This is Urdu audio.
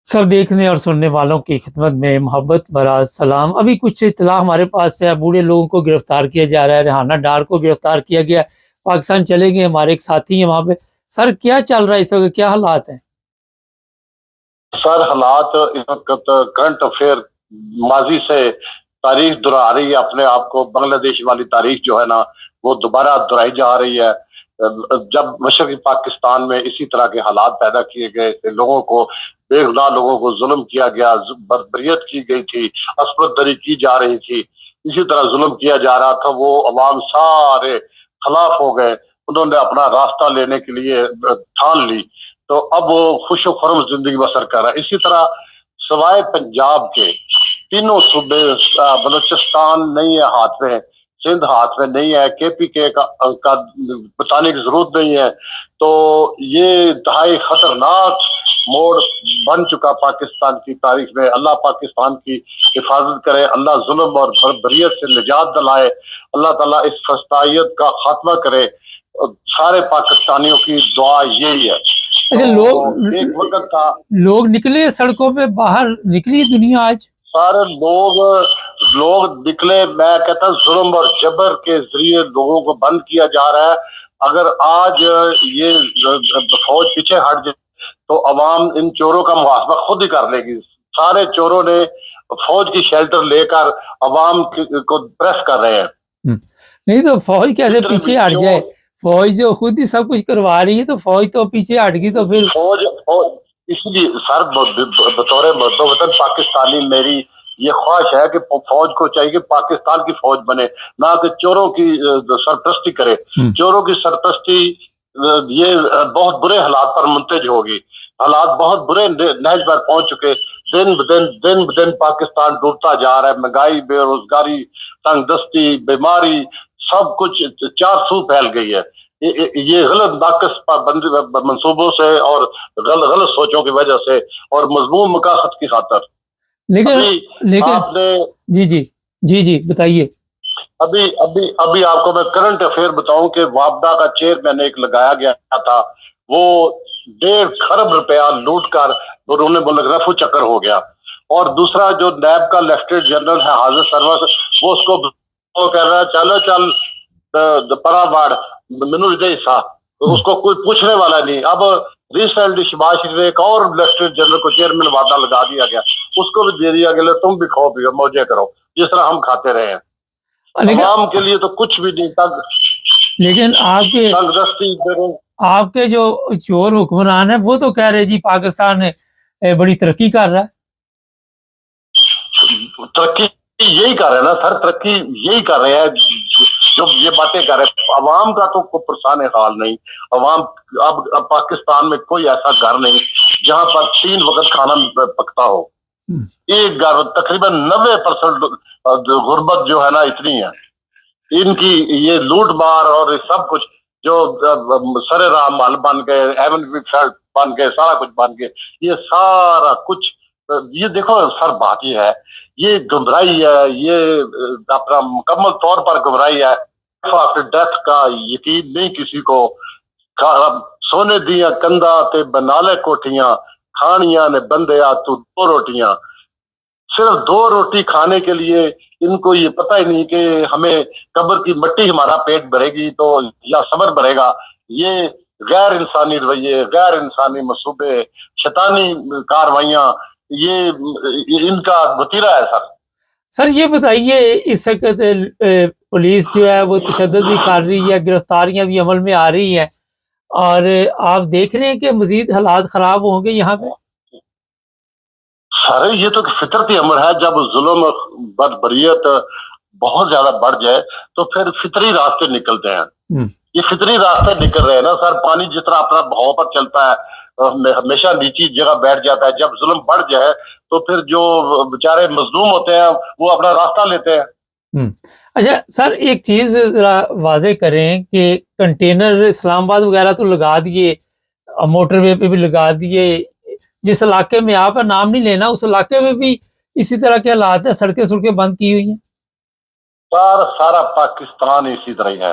سب دیکھنے اور سننے والوں کی خدمت میں محبت بھرا سلام۔ ابھی کچھ اطلاع ہمارے پاس ہے، بوڑھے لوگوں کو گرفتار کیا جا رہا ہے، ریحانہ ڈار کو گرفتار کیا گیا، پاکستان چلے گئے، ہمارے ایک ساتھی ہیں وہاں پہ۔ سر کیا چل رہا ہے اس وقت، کیا حالات ہیں؟ سر حالات اس وقت کرنٹ افیئر ماضی سے تاریخ دہرا رہی ہے اپنے آپ کو، بنگلہ دیش والی تاریخ جو ہے نا وہ دوبارہ دہرائی جا رہی ہے۔ جب مشرقی پاکستان میں اسی طرح کے حالات پیدا کیے گئے تھے، لوگوں کو بے گناہ لوگوں کو ظلم کیا گیا، بربریت کی گئی تھی، عصمت دری کی جا رہی تھی، اسی طرح ظلم کیا جا رہا تھا، وہ عوام سارے خلاف ہو گئے، انہوں نے اپنا راستہ لینے کے لیے ٹھان لی، تو اب وہ خوش و خرم زندگی بسر کر رہا ہے۔ اسی طرح سوائے پنجاب کے تینوں صوبے، بلوچستان نہیں ہے ہاتھ میں، سندھ ہاتھ میں نہیں ہے، کے پی کے کا بتانے کی ضرورت نہیں ہے، تو یہ انتہائی خطرناک موڑ بن چکا پاکستان کی تاریخ میں۔ اللہ پاکستان کی حفاظت کرے، اللہ ظلم اور بربریت سے نجات دلائے، اللہ تعالیٰ اس فسطائیت کا خاتمہ کرے، سارے پاکستانیوں کی دعا یہی ہے۔ ایک وقت تھا لوگ نکلے سڑکوں پہ، باہر نکلی دنیا آج، سارے لوگ نکلے۔ میں کہتا ہوں ظلم اور جبر کے ذریعے لوگوں کو بند کیا جا رہا ہے۔ اگر آج یہ فوج پیچھے ہٹ جائے تو عوام ان چوروں کا محاسبہ خود ہی کر لے گی۔ سارے چوروں نے فوج کی شیلٹر لے کر عوام کو پریس کر رہے ہیں۔ نہیں تو فوج کیسے پیچھے ہٹ جائے؟ فوج جو خود ہی سب کچھ کروا رہی ہے تو فوج تو پیچھے ہٹ گئی تو پھر فوج اس لیے سر بطور مرد وطن پاکستانی میری یہ خواہش ہے کہ فوج کو چاہیے کہ پاکستان کی فوج بنے، نہ کہ چوروں کی سرپرستی کرے۔ چوروں کی سرپرستی یہ بہت برے حالات پر منتج ہوگی، حالات بہت برے نہج پر پہنچ چکے، دن بدن پاکستان ڈوبتا جا رہا ہے، مہنگائی، بے روزگاری، تنگ دستی، بیماری، سب کچھ چار سو پھیل گئی ہے۔ یہ غلط ناقص منصوبوں سے اور غلط سوچوں کی وجہ سے اور مضمون مقاصد کی خاطر۔ لیکن آپ نے جی بتائیے۔ ابھی آپ کو میں کرنٹ افیئر بتاؤں کہ وابڈا کا چیئرمین ایک لگایا گیا تھا، وہ 1.5 خرب روپیہ لوٹ کر انہوں نے بولے رفو چکر ہو گیا، اور دوسرا جو نیب کا لیفٹیننٹ جنرل ہے حاضر سروس، وہ اس کو کہہ رہا ہے چل پرا باڑ منو دے حصہ، اس کو کوئی پوچھنے والا نہیں۔ اب ریسنٹلی شباز شریف ایک اور لیفٹیننٹ جنرل کو چیئرمین وعدہ لگا دیا گیا، اس کو بھی دے دیا گیا تم بھی کھاؤ پیو موجے کرو جس طرح ہم کھاتے رہے ہیں۔ عوام کے لیے تو کچھ بھی نہیں تک، لیکن آپ کے جو چور حکمران ہیں وہ تو کہہ رہے جی پاکستان بڑی ترقی کر رہا ہے۔ ترقی یہی کر رہے ہیں نا سر، ترقی یہی کر رہے ہیں جو یہ باتیں کر رہے ہیں۔ عوام کا تو کوئی پرسان حال نہیں، عوام اب پاکستان میں کوئی ایسا گھر نہیں جہاں پر 3 وقت کھانا پکتا ہو۔ ایک گھر تقریباً 90% غربت جو ہے نا اتنی ہے، ان کی یہ لوٹ مار اور سب کچھ جو سر رام مال بن گئے، بن گئے، سارا کچھ بن گئے، یہ سارا کچھ یہ دیکھو سر بات یہ ہے، یہ گمراہی ہے، یہ اپنا مکمل طور پر گمراہی ہے۔ آفٹر ڈیتھ کا یقین نہیں کسی کو۔ سونے دیا کندا تے بنالے کوٹیاں، کھانیاں نے بندیا تو 2 روٹیاں۔ صرف 2 روٹی کھانے کے لیے ان کو یہ پتہ ہی نہیں کہ ہمیں قبر کی مٹی ہمارا پیٹ بھرے گی تو یا صبر بھرے گا۔ یہ غیر انسانی رویے، غیر انسانی منصوبے، شیطانی کاروائیاں، یہ ان کا وتیرہ ہے سر۔ سر یہ بتائیے اس وقت پولیس جو ہے وہ تشدد بھی کر رہی ہے، گرفتاریاں بھی عمل میں آ رہی ہیں، اور آپ دیکھ رہے ہیں کہ مزید حالات خراب ہوں گے یہاں پہ؟ سارے یہ تو فطرتی امر ہے، جب ظلم بربریت بہت زیادہ بڑھ جائے تو پھر فطری راستے نکلتے ہیں۔ یہ فطری راستے نکل رہے ہیں نا سر، پانی جس طرح اپنا بہاؤ پر چلتا ہے ہمیشہ نیچی جگہ بیٹھ جاتا ہے، جب ظلم بڑھ جائے تو پھر جو بیچارے مظلوم ہوتے ہیں وہ اپنا راستہ لیتے ہیں۔ اچھا سر، ایک چیز ذرا واضح کریں کہ کنٹینر اسلام آباد وغیرہ تو لگا دیے، موٹر وے پہ بھی لگا دیے، جس علاقے میں آپ نام نہیں لینا اس علاقے میں بھی اسی طرح کے حالات ہیں، سڑکیں بند کی ہوئی ہیں۔ سارا پاکستان اسی طرح ہے۔